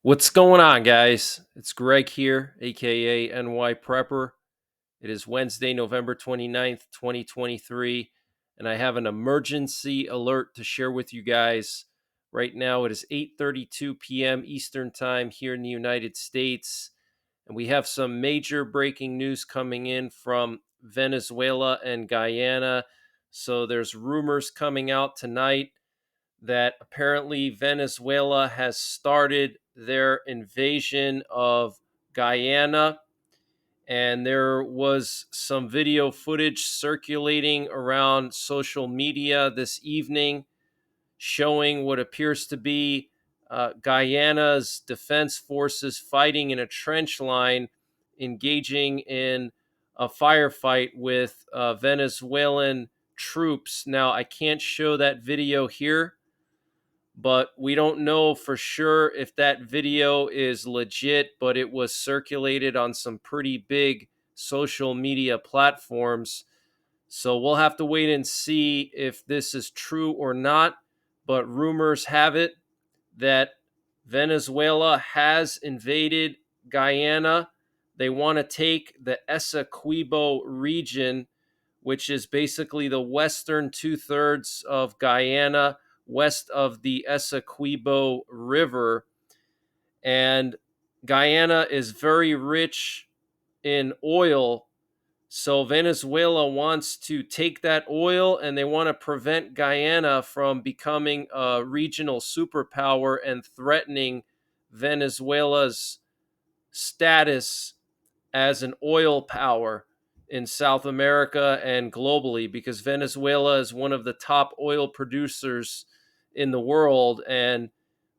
What's going on, guys? It's Greg here, aka NYPrepper. It is Wednesday, November 29th, 2023, and I have an emergency alert to share with you guys. Right now, it is 8:32 p.m. Eastern Time here in the United States, and we have some major breaking news coming in from Venezuela and Guyana. So there's rumors coming out tonight that apparently Venezuela has started their invasion of Guyana. And there was some video footage circulating around social media this evening showing what appears to be Guyana's defense forces fighting in a trench line, engaging in a firefight with Venezuelan troops. Now, I can't show that video here, but we don't know for sure if that video is legit, but it was circulated on some pretty big social media platforms. So we'll have to wait and see if this is true or not. But rumors have it that Venezuela has invaded Guyana. They want to take the Essequibo region, which is basically the western two-thirds of Guyana, west of the Essequibo River. And Guyana is very rich in oil. So Venezuela wants to take that oil and they want to prevent Guyana from becoming a regional superpower and threatening Venezuela's status as an oil power in South America and globally, because Venezuela is one of the top oil producers in the world. And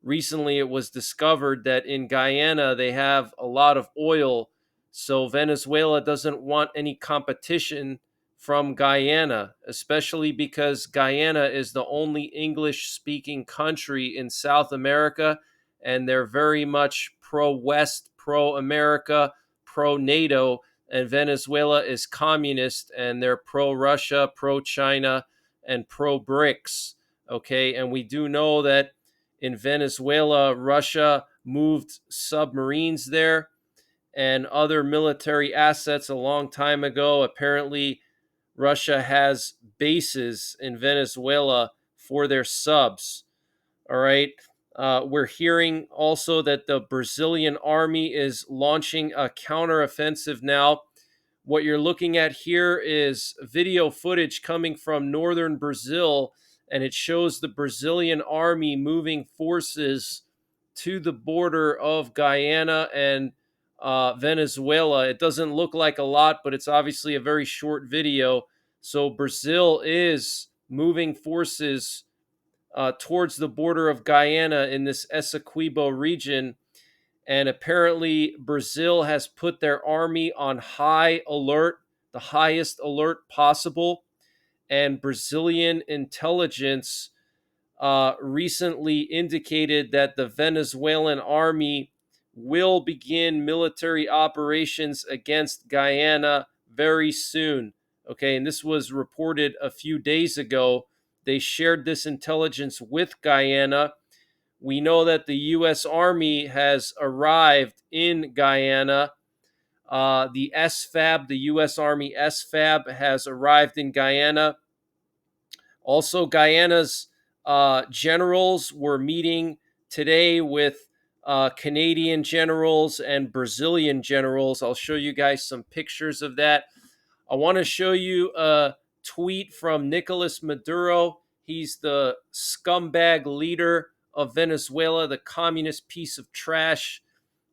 recently it was discovered that in Guyana they have a lot of oil. So Venezuela doesn't want any competition from Guyana, especially because Guyana is the only English speaking country in South America, and they're very much pro West, pro America, pro NATO, and Venezuela is communist and they're pro Russia, pro China, and pro BRICS. Okay, and we do know that in Venezuela, Russia moved submarines there and other military assets a long time ago. Apparently, Russia has bases in Venezuela for their subs. All right. We're hearing also that the Brazilian army is launching a counteroffensive now. What you're looking at here is video footage coming from northern Brazil, and it shows the Brazilian army moving forces to the border of Guyana and Venezuela. It doesn't look like a lot, but it's obviously a very short video. So Brazil is moving forces towards the border of Guyana in this Essequibo region. And apparently, Brazil has put their army on high alert, the highest alert possible. And Brazilian intelligence recently indicated that the Venezuelan army will begin military operations against Guyana very soon. Okay, and this was reported a few days ago. They shared this intelligence with Guyana. We know that the U.S. Army has arrived in Guyana. The SFAB, the U.S. Army SFAB, has arrived in Guyana. Also, Guyana's generals were meeting today with Canadian generals and Brazilian generals. I'll show you guys some pictures of that. I want to show you a tweet from Nicolas Maduro. He's the scumbag leader of Venezuela, the communist piece of trash.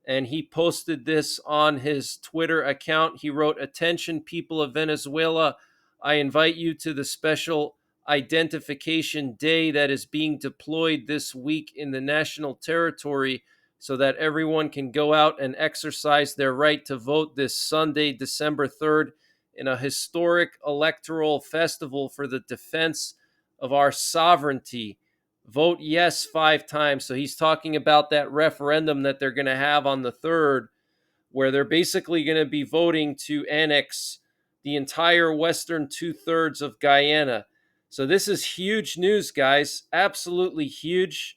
And he posted this on his Twitter account. He wrote, "Attention, people of Venezuela. I invite you to the special identification day that is being deployed this week in the national territory so that everyone can go out and exercise their right to vote this Sunday, December 3rd, in a historic electoral festival for the defense of our sovereignty. Vote yes 5 times." So he's talking about that referendum that they're going to have on the 3rd, where they're basically going to be voting to annex the entire western two-thirds of Guyana. So this is huge news, guys. Absolutely huge.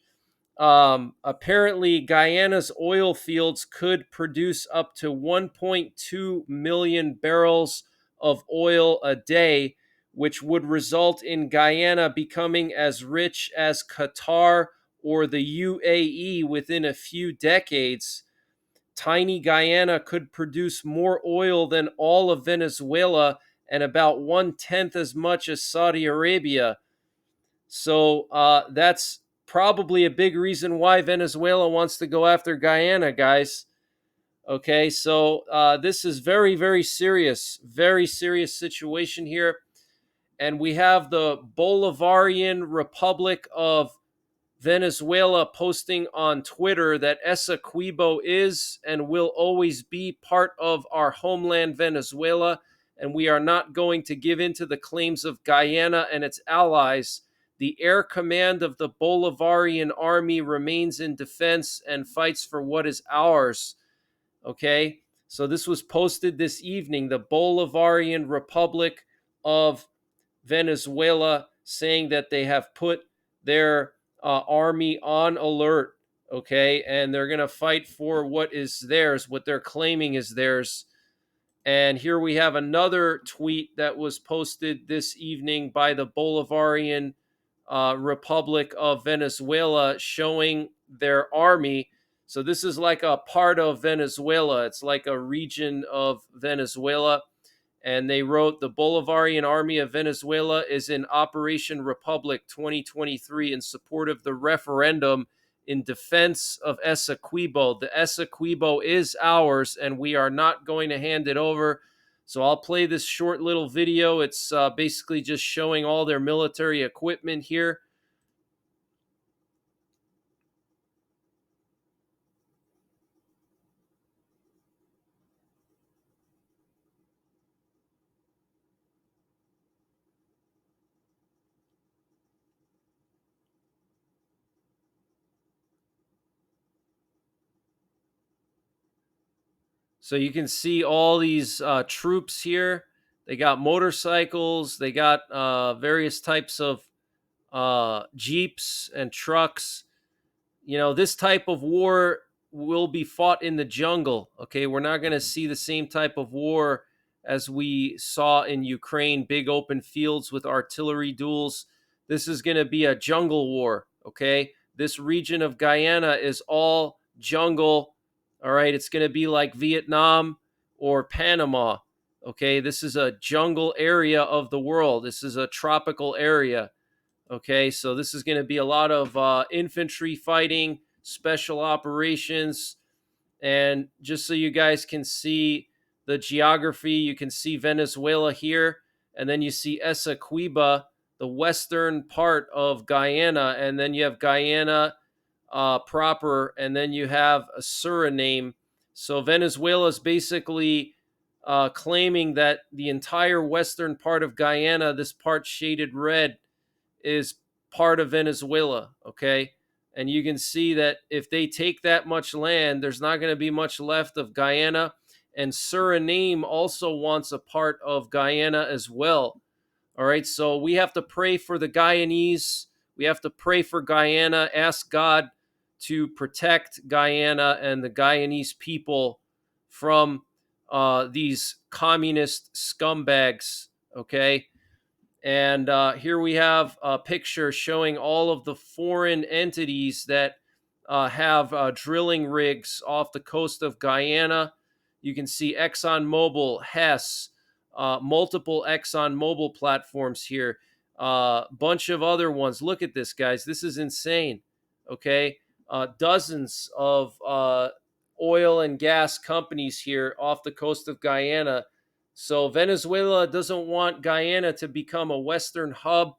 Apparently, Guyana's oil fields could produce up to 1.2 million barrels of oil a day, which would result in Guyana becoming as rich as Qatar or the UAE within a few decades. Tiny Guyana could produce more oil than all of Venezuela and about 1/10 as much as Saudi Arabia. So that's probably a big reason why Venezuela wants to go after Guyana, guys. Okay, so this is very serious situation here. And we have the Bolivarian Republic of Venezuela posting on Twitter that Essequibo is and will always be part of our homeland, Venezuela, and we are not going to give in to the claims of Guyana and its allies. The air command of the Bolivarian army remains in defense and fights for what is ours. Okay, so this was posted this evening. The Bolivarian Republic of Venezuela saying that they have put their army on alert, okay, and they're going to fight for what is theirs, what they're claiming is theirs. And here we have another tweet that was posted this evening by the Bolivarian Republic of Venezuela showing their army. So this is like a part of Venezuela, it's like a region of Venezuela, and they wrote the Bolivarian Army of Venezuela is in Operation Republic 2023 in support of the referendum in defense of Essequibo. The Essequibo is ours, and we are not going to hand it over. So I'll play this short little video. It's basically just showing all their military equipment here. So you can see all these troops here. They got motorcycles. They got various types of jeeps and trucks. You know, this type of war will be fought in the jungle. Okay, we're not going to see the same type of war as we saw in Ukraine, big open fields with artillery duels. This is going to be a jungle war. Okay, this region of Guyana is all jungle. All right, it's going to be like Vietnam or Panama. Okay, this is a jungle area of the world. This is a tropical area. Okay, so this is going to be a lot of infantry fighting, special operations, and just so you guys can see the geography, you can see Venezuela here, and then you see Essequibo, the western part of Guyana, and then you have Guyana proper, and then you have a Suriname. So Venezuela is basically claiming that the entire western part of Guyana, this part shaded red, is part of Venezuela, okay? And you can see that if they take that much land, there's not going to be much left of Guyana. And Suriname also wants a part of Guyana as well. All right, so we have to pray for the Guyanese. We have to pray for Guyana, ask God to protect Guyana and the Guyanese people from these communist scumbags, okay? And here we have a picture showing all of the foreign entities that have drilling rigs off the coast of Guyana. You can see ExxonMobil, Hess, multiple ExxonMobil platforms here, bunch of other ones. Look at this, guys. This is insane. Okay. Dozens of oil and gas companies here off the coast of Guyana. So Venezuela doesn't want Guyana to become a Western hub.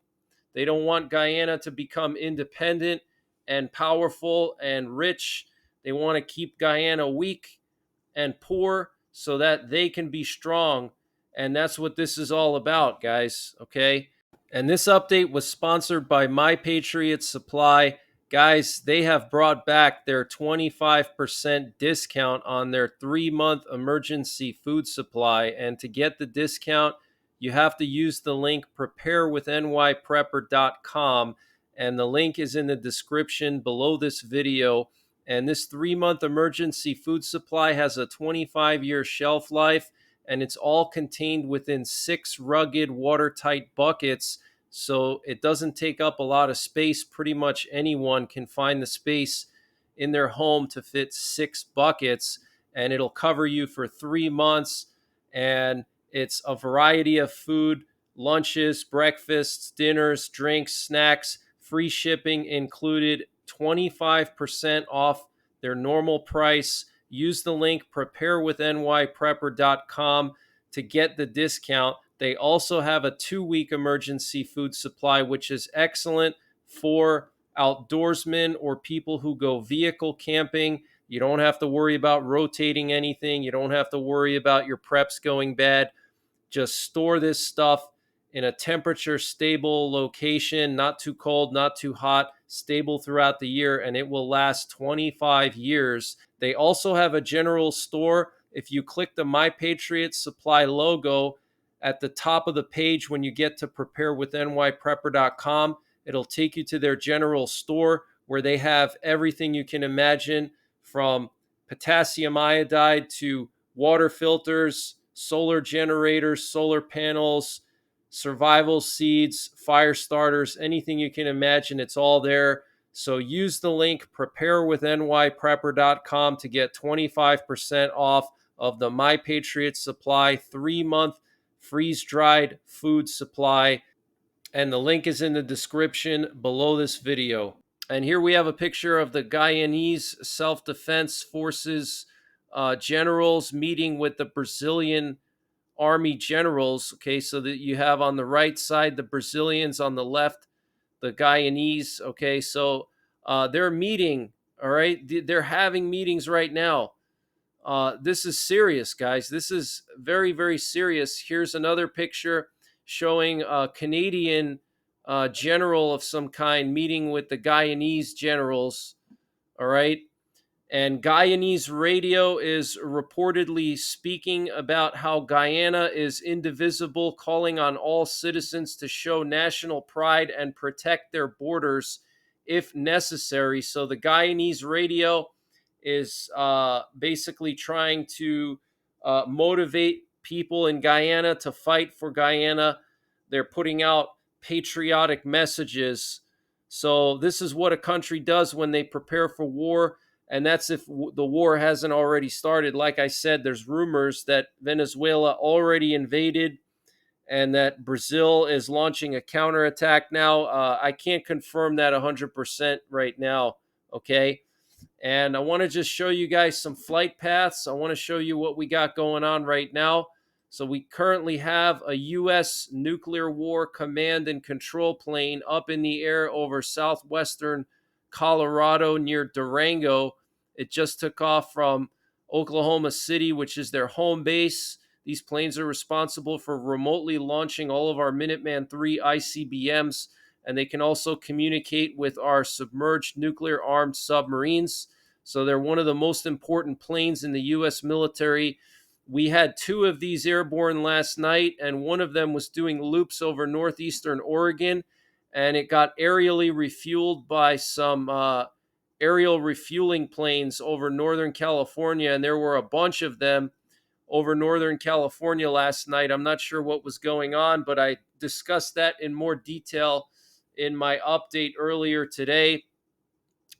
They don't want Guyana to become independent and powerful and rich. They want to keep Guyana weak and poor so that they can be strong. And that's what this is all about, guys. Okay. And this update was sponsored by My Patriot Supply. Guys, they have brought back their 25% discount on their 3-month emergency food supply. And to get the discount, you have to use the link preparewithnyprepper.com. and the link is in the description below this video. And this 3-month emergency food supply has a 25-year shelf life, and it's all contained within 6 rugged watertight buckets, so it doesn't take up a lot of space. Pretty much anyone can find the space in their home to fit 6 buckets, and it'll cover you for 3 months. And it's a variety of food, lunches, breakfasts, dinners, drinks, snacks, free shipping included, 25% off their normal price. Use the link preparewithnyprepper.com to get the discount. They also have a 2-week emergency food supply, which is excellent for outdoorsmen or people who go vehicle camping. You don't have to worry about rotating anything. You don't have to worry about your preps going bad. Just store this stuff in a temperature stable location, not too cold, not too hot, stable throughout the year, and it will last 25 years. They also have a general store. If you click the My Patriot Supply logo at the top of the page when you get to preparewithnyprepper.com, it'll take you to their general store where they have everything you can imagine, from potassium iodide to water filters, solar generators, solar panels, survival seeds, fire starters, anything you can imagine, it's all there. So use the link preparewithnyprepper.com to get 25% off of the My Patriot Supply 3-month freeze-dried food supply. And the link is in the description below this video. And here we have a picture of the Guyanese Self-Defense Forces generals meeting with the Brazilian army generals. Okay, so that you have on the right side the Brazilians, on the left the Guyanese. Okay, so they're meeting. All right, they're having meetings right now. This is serious, guys. This is very, very serious. Here's another picture showing a Canadian general of some kind meeting with the Guyanese generals. All right. And Guyanese radio is reportedly speaking about how Guyana is indivisible, calling on all citizens to show national pride and protect their borders if necessary. So the Guyanese radio is basically trying to motivate people in Guyana to fight for Guyana. They're putting out patriotic messages. So this is what a country does when they prepare for war. And that's if the war hasn't already started. Like I said, there's rumors that Venezuela already invaded and that Brazil is launching a counterattack now. I can't confirm that 100% right now, okay? And I want to just show you guys some flight paths. I want to show you what we got going on right now. So we currently have a U.S. nuclear war command and control plane up in the air over southwestern Colorado near Durango. It just took off from Oklahoma City, which is their home base. These planes are responsible for remotely launching all of our Minuteman III ICBMs, and they can also communicate with our submerged nuclear-armed submarines. So they're one of the most important planes in the U.S. military. We had 2 of these airborne last night, and one of them was doing loops over northeastern Oregon, and it got aerially refueled by some aerial refueling planes over Northern California, and there were a bunch of them over Northern California last night. I'm not sure what was going on, but I discussed that in more detail in my update earlier today.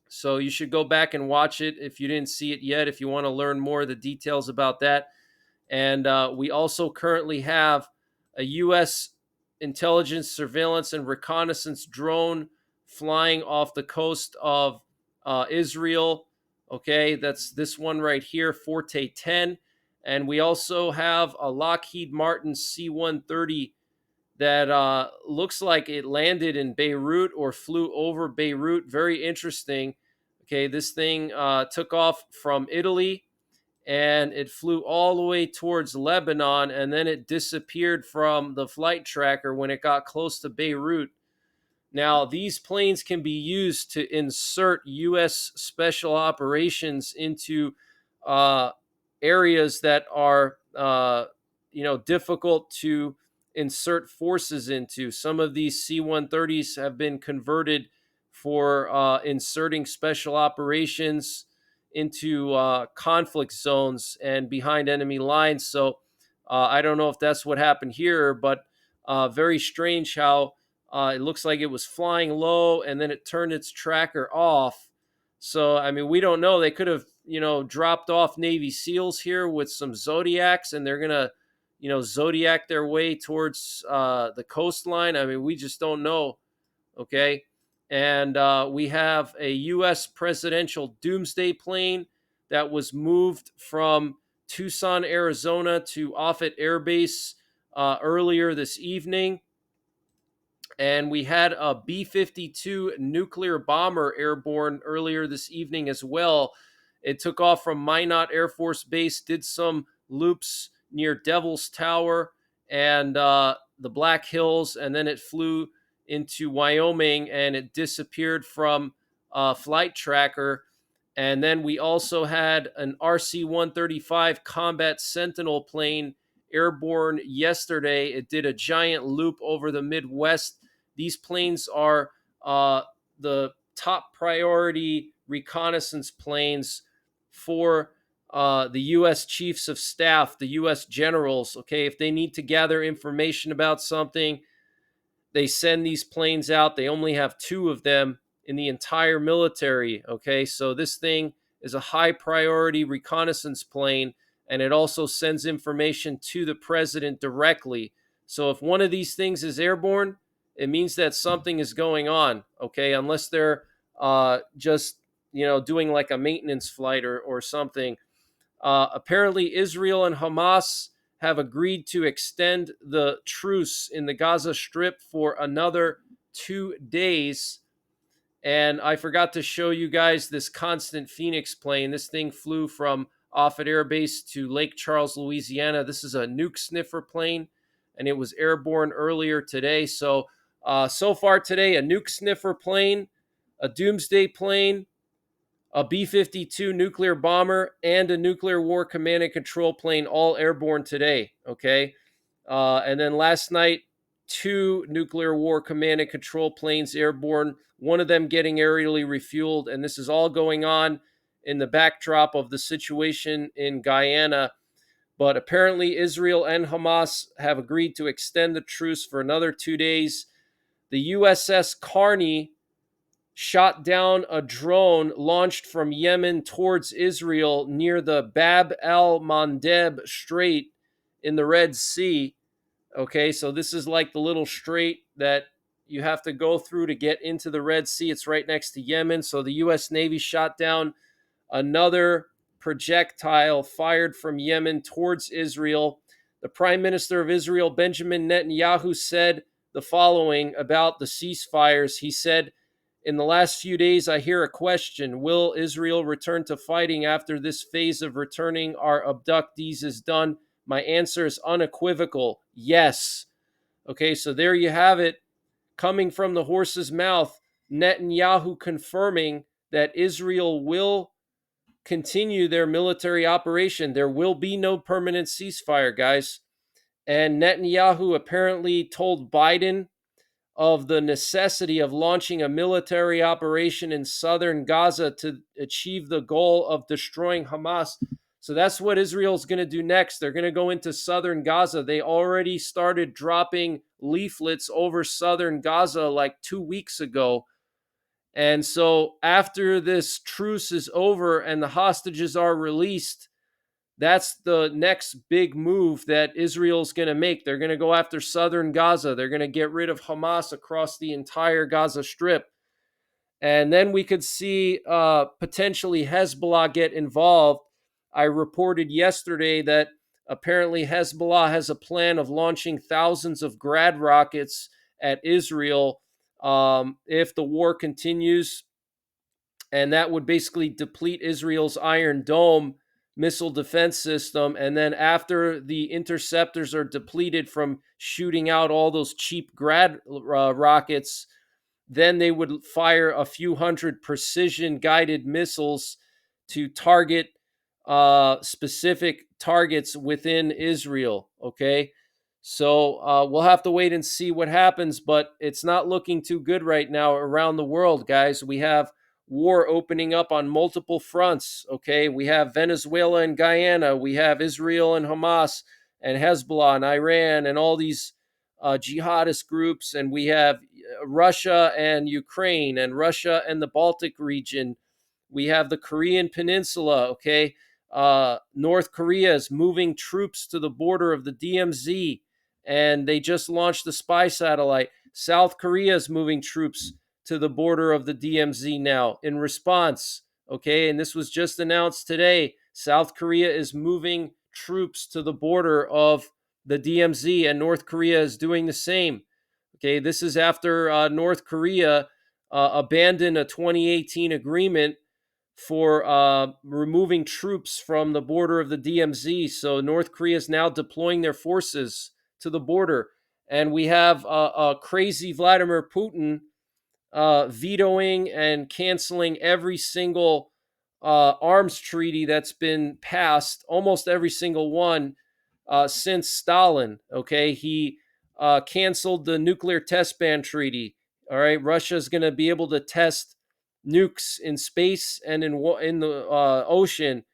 So you should go back and watch it if you didn't see it yet, if you want to learn more of the details about that. And we also currently have a U.S. intelligence, surveillance, and reconnaissance drone flying off the coast of Israel. Okay, that's this one right here, Forte 10. And we also have a Lockheed Martin C-130 that looks like it landed in Beirut or flew over Beirut. Very interesting. Okay, this thing took off from Italy and it flew all the way towards Lebanon, and then it disappeared from the flight tracker when it got close to Beirut. Now, these planes can be used to insert U.S. special operations into areas that are, difficult to insert forces into. Some of these C-130s have been converted for inserting special operations into conflict zones and behind enemy lines. So I don't know if that's what happened here, but very strange how it looks like it was flying low and then it turned its tracker off. So, I mean, we don't know. They could have, dropped off Navy SEALs here with some Zodiacs, and they're going to, Zodiac their way towards the coastline. I mean, we just don't know. Okay. And we have a U.S. presidential doomsday plane that was moved from Tucson, Arizona to Offutt Air Base earlier this evening. And we had a B-52 nuclear bomber airborne earlier this evening as well. It took off from Minot Air Force Base, did some loops near Devil's Tower and the Black Hills, and then it flew into Wyoming and it disappeared from flight tracker. And then we also had an RC-135 Combat Sentinel plane airborne yesterday. It did a giant loop over the Midwest. These planes are the top priority reconnaissance planes for the U.S. chiefs of staff, the U.S. generals. Okay, if they need to gather information about something, they send these planes out. They only have two of them in the entire military. Okay, so this thing is a high priority reconnaissance plane, and it also sends information to the president directly. So if one of these things is airborne, it means that something is going on. Okay, unless they're just doing like a maintenance flight or something. Apparently, Israel and Hamas have agreed to extend the truce in the Gaza Strip for another 2 days. And I forgot to show you guys this Constant Phoenix plane. This thing flew from Offutt Air Base to Lake Charles, Louisiana. This is a nuke sniffer plane, and it was airborne earlier today. So far today, a nuke sniffer plane, a doomsday plane, a B-52 nuclear bomber, and a nuclear war command and control plane, all airborne today, okay? And then last night, 2 nuclear war command and control planes airborne, one of them getting aerially refueled, and this is all going on in the backdrop of the situation in Guyana. But apparently Israel and Hamas have agreed to extend the truce for another 2 days. The USS Carney shot down a drone launched from Yemen towards Israel near the Bab el-Mandeb Strait in the Red Sea. Okay, so this is like the little strait that you have to go through to get into the Red Sea. It's right next to Yemen. So the U.S. Navy shot down another projectile fired from Yemen towards Israel. The Prime Minister of Israel, Benjamin Netanyahu, said the following about the ceasefires. He said, "In the last few days, I hear a question. Will Israel return to fighting after this phase of returning our abductees is done? My answer is unequivocal. Yes." Okay, so there you have it. Coming from the horse's mouth, Netanyahu confirming that Israel will continue their military operation. There will be no permanent ceasefire, guys. And Netanyahu apparently told Biden of the necessity of launching a military operation in southern Gaza to achieve the goal of destroying Hamas. So that's what Israel's going to do next. They're going to go into southern Gaza. They already started dropping leaflets over southern Gaza like 2 weeks ago. And so after this truce is over and the hostages are released, that's the next big move that Israel's going to make. They're going to go after southern Gaza. They're going to get rid of Hamas across the entire Gaza Strip. And then we could see potentially Hezbollah get involved. I reported yesterday that apparently Hezbollah has a plan of launching thousands of Grad rockets at Israel if the war continues. And that would basically deplete Israel's Iron Dome missile defense system. And then after the interceptors are depleted from shooting out all those cheap Grad rockets, then they would fire a few hundred precision guided missiles to target specific targets within Israel. Okay. So we'll have to wait and see what happens, but it's not looking too good right now around the world, guys. We have war opening up on multiple fronts. Okay, we have Venezuela and Guyana, we have Israel and Hamas and Hezbollah and Iran and all these jihadist groups, and we have Russia and Ukraine and Russia and the Baltic region. We have the Korean Peninsula. Okay, North Korea is moving troops to the border of the DMZ, and they just launched the spy satellite. South Korea is moving troops to the border of the DMZ now in response. Okay, and this was just announced today. South Korea is moving troops to the border of the DMZ, and North Korea is doing the same. Okay, this is after North Korea abandoned a 2018 agreement for removing troops from the border of the DMZ. So North Korea is now deploying their forces to the border. And we have crazy Vladimir Putin vetoing and canceling every single arms treaty that's been passed, almost every single one since Stalin. Okay, he canceled the nuclear test ban treaty. All right, Russia is going to be able to test nukes in space and in the ocean.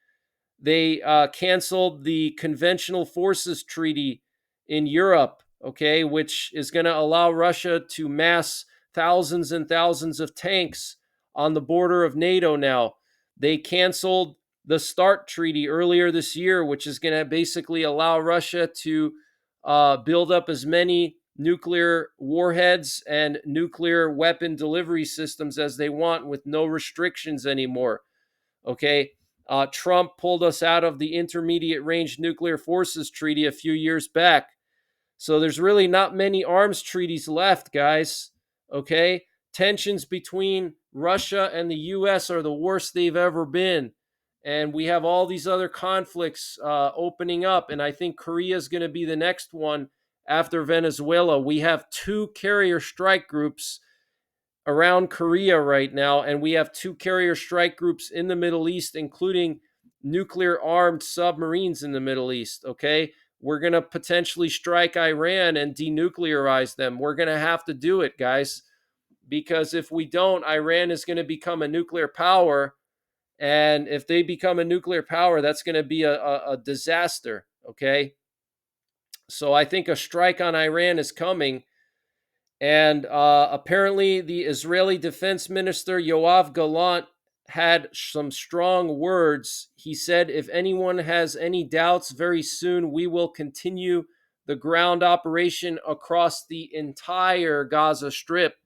They canceled the Conventional Forces Treaty in Europe, okay, which is going to allow Russia to mass thousands and thousands of tanks on the border of NATO now. They canceled the START Treaty earlier this year, which is going to basically allow Russia to build up as many nuclear warheads and nuclear weapon delivery systems as they want with no restrictions anymore. Okay. Trump pulled us out of the Intermediate Range Nuclear Forces Treaty a few years back. So there's really not many arms treaties left, guys. Okay. Tensions between Russia and the US are the worst they've ever been. And we have all these other conflicts opening up. And I think Korea is going to be the next one after Venezuela. We have two carrier strike groups around Korea right now, and we have two carrier strike groups in the Middle East, including nuclear armed submarines in the Middle East. Okay, we're going to potentially strike Iran and denuclearize them. We're going to have to do it, guys, because if we don't, Iran is going to become a nuclear power. And if they become a nuclear power, that's going to be a disaster. Okay, so I think a strike on Iran is coming. And apparently, the Israeli Defense Minister Yoav Gallant had some strong words. He said, if anyone has any doubts, very soon we will continue the ground operation across the entire Gaza Strip.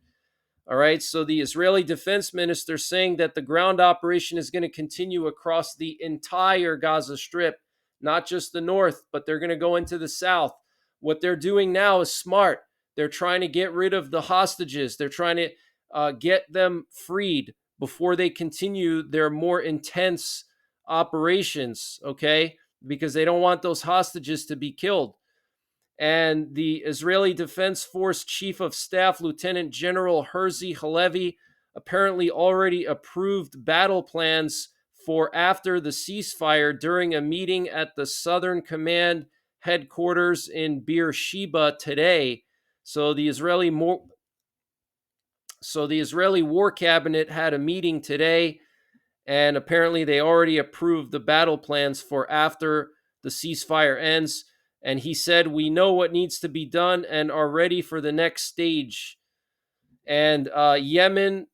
All right, so the Israeli Defense Minister saying that the ground operation is going to continue across the entire Gaza Strip, not just the north, but they're going to go into the south. What they're doing now is smart. They're trying to get rid of the hostages. They're trying to get them freed before they continue their more intense operations, okay? Because they don't want those hostages to be killed. And the Israeli Defense Force Chief of Staff, Lieutenant General Herzi Halevi, apparently already approved battle plans for after the ceasefire during a meeting at the Southern Command headquarters in Beersheba today. So the Israeli War Cabinet had a meeting today, and apparently they already approved the battle plans for after the ceasefire ends. And he said, we know what needs to be done and are ready for the next stage. And Yemen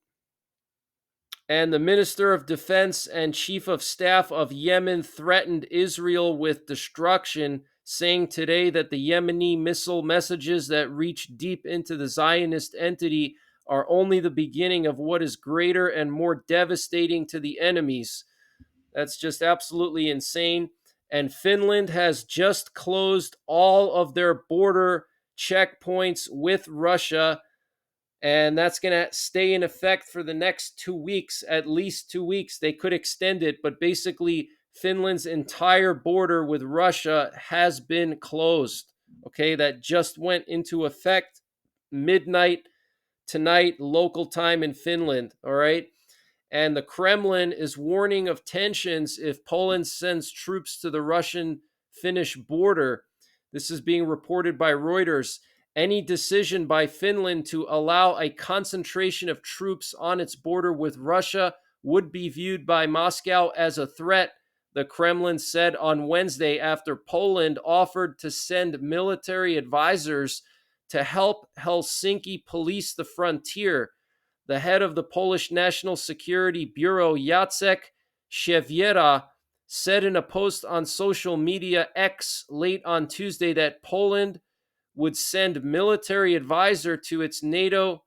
and the Minister of Defense and Chief of Staff of Yemen threatened Israel with destruction, saying today that the Yemeni missile messages that reach deep into the Zionist entity are only the beginning of what is greater and more devastating to the enemies. That's just absolutely insane. And Finland has just closed all of their border checkpoints with Russia. And that's going to stay in effect for the next 2 weeks, at least 2 weeks. They could extend it, but basically, Finland's entire border with Russia has been closed. Okay, that just went into effect midnight tonight, local time in Finland. All right. And the Kremlin is warning of tensions if Poland sends troops to the Russian-Finnish border. This is being reported by Reuters. Any decision by Finland to allow a concentration of troops on its border with Russia would be viewed by Moscow as a threat, the Kremlin said on Wednesday after Poland offered to send military advisors to help Helsinki police the frontier. The head of the Polish National Security Bureau, Jacek Siewiera, said in a post on social media X late on Tuesday that Poland would send military advisor to its NATO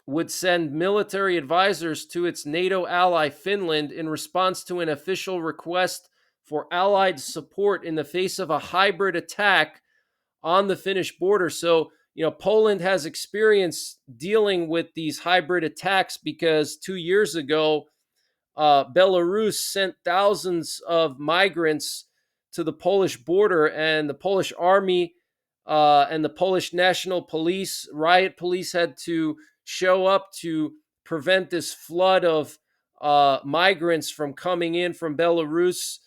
would send military advisors to its NATO ally Finland in response to an official request for allied support in the face of a hybrid attack on the Finnish border. So, Poland has experience dealing with these hybrid attacks because 2 years ago, Belarus sent thousands of migrants to the Polish border, and the Polish army and the Polish National Police, riot police, had to show up to prevent this flood of migrants from coming in from Belarus.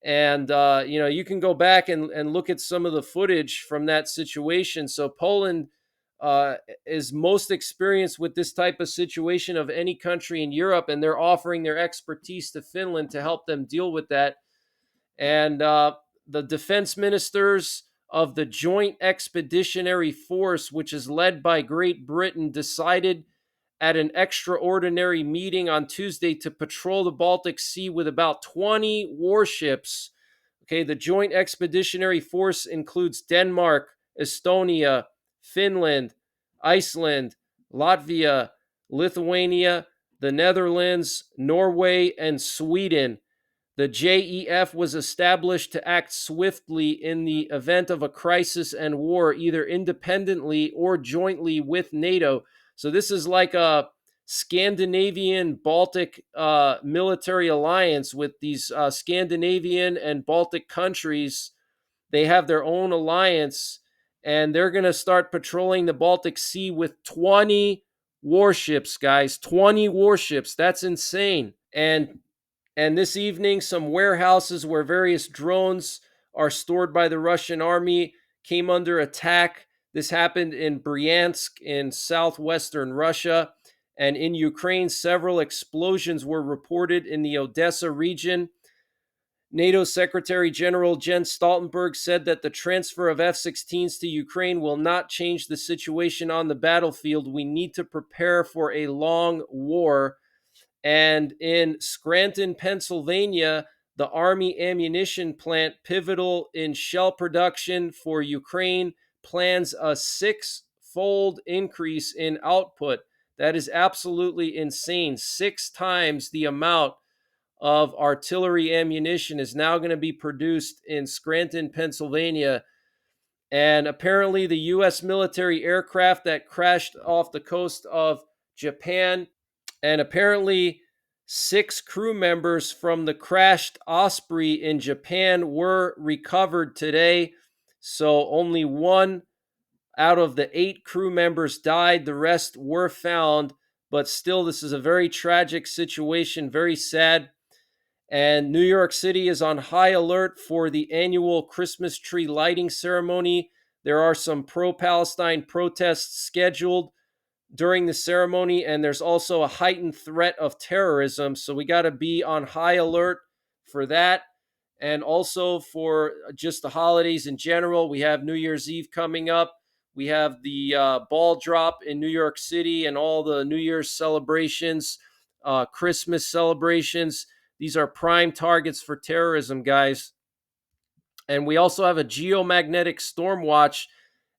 And, you can go back and look at some of the footage from that situation. So Poland is most experienced with this type of situation of any country in Europe, and they're offering their expertise to Finland to help them deal with that. And the defense ministers of the Joint Expeditionary Force, which is led by Great Britain, decided at an extraordinary meeting on Tuesday to patrol the Baltic Sea with about 20 warships. Okay, the Joint Expeditionary Force includes Denmark, Estonia, Finland, Iceland, Latvia, Lithuania, the Netherlands, Norway, and Sweden. The JEF was established to act swiftly in the event of a crisis and war, either independently or jointly with NATO. So this is like a Scandinavian Baltic military alliance with these Scandinavian and Baltic countries. They have their own alliance, and they're going to start patrolling the Baltic Sea with 20 warships, guys. 20 warships. That's insane. And this evening, some warehouses where various drones are stored by the Russian army came under attack. This happened in Bryansk in southwestern Russia. And in Ukraine, several explosions were reported in the Odessa region. NATO Secretary General Jens Stoltenberg said that the transfer of F-16s to Ukraine will not change the situation on the battlefield. We need to prepare for a long war. And in Scranton, Pennsylvania, the Army ammunition plant, pivotal in shell production for Ukraine, plans a six-fold increase in output. That is absolutely insane. 6 times the amount of artillery ammunition is now going to be produced in Scranton, Pennsylvania. And apparently, the U.S. military aircraft that crashed off the coast of Japan, and apparently 6 crew members from the crashed Osprey in Japan were recovered today. So only 1 out of the 8 crew members died. The rest were found. But still, this is a very tragic situation, very sad. And New York City is on high alert for the annual Christmas tree lighting ceremony. There are some pro-Palestine protests scheduled during the ceremony, and there's also a heightened threat of terrorism. So we got to be on high alert for that. And also for just the holidays in general. We have New Year's Eve coming up. We have the ball drop in New York City and all the New Year's celebrations, Christmas celebrations. These are prime targets for terrorism, guys. And we also have a geomagnetic storm watch,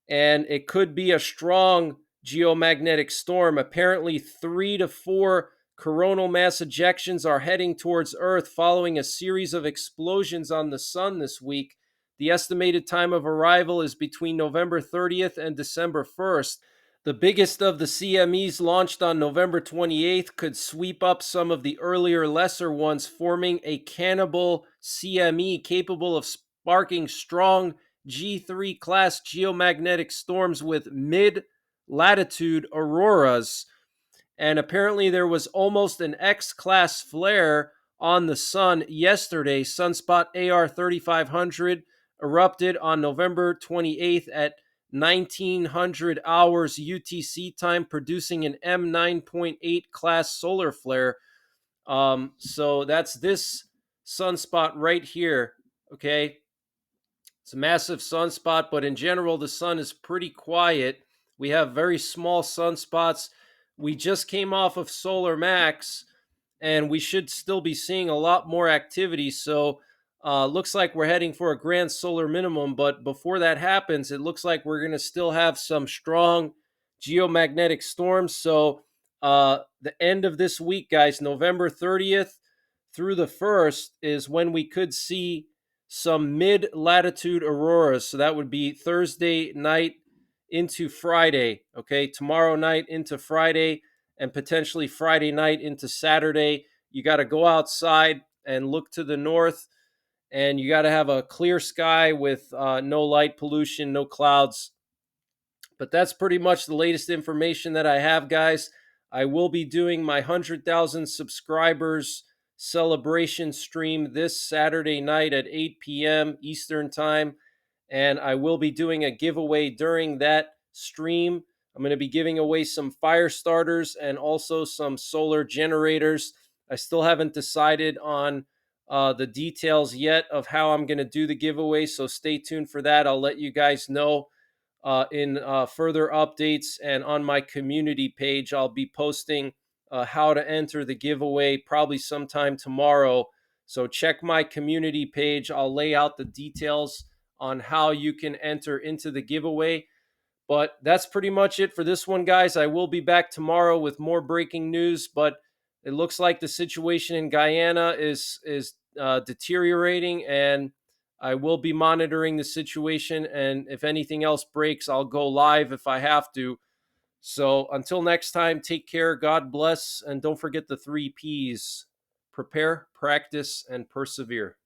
and it could be a strong geomagnetic storm. Apparently, 3 to 4 coronal mass ejections are heading towards Earth following a series of explosions on the sun this week. The estimated time of arrival is between November 30th and December 1st. The biggest of the CMEs launched on November 28th could sweep up some of the earlier lesser ones, forming a cannibal CME capable of sparking strong G3 class geomagnetic storms with mid-latitude auroras. And apparently there was almost an X-class flare on the sun yesterday. Sunspot AR 3500 erupted on November 28th at 1900 hours UTC time, producing an M9.8 class solar flare. So that's this sunspot right here. Okay. It's a massive sunspot, but in general, the sun is pretty quiet. We have very small sunspots. We just came off of solar max, and we should still be seeing a lot more activity. So, looks like we're heading for a grand solar minimum. But before that happens, it looks like we're going to still have some strong geomagnetic storms. So, the end of this week, guys, November 30th through the 1st, is when we could see some mid latitude auroras. So, that would be Thursday night into Friday. Okay, tomorrow night into Friday, and potentially Friday night into Saturday. You got to go outside and look to the north, and you got to have a clear sky with no light pollution, no clouds. But that's pretty much the latest information that I have, guys. I will be doing my 100,000 subscribers celebration stream this Saturday night at 8 p.m. Eastern Time, and I will be doing a giveaway during that stream. I'm going to be giving away some fire starters and also some solar generators. I still haven't decided on the details yet of how I'm going to do the giveaway, so stay tuned for that. I'll let you guys know in further updates, and on my community page, I'll be posting how to enter the giveaway probably sometime tomorrow. So check my community page. I'll lay out the details on how you can enter into the giveaway. But that's pretty much it for this one, guys. I will be back tomorrow with more breaking news, but it looks like the situation in Guyana is deteriorating, and I will be monitoring the situation. And if anything else breaks, I'll go live if I have to. So until next time, take care, God bless, and don't forget the 3 Ps: prepare, practice, and persevere.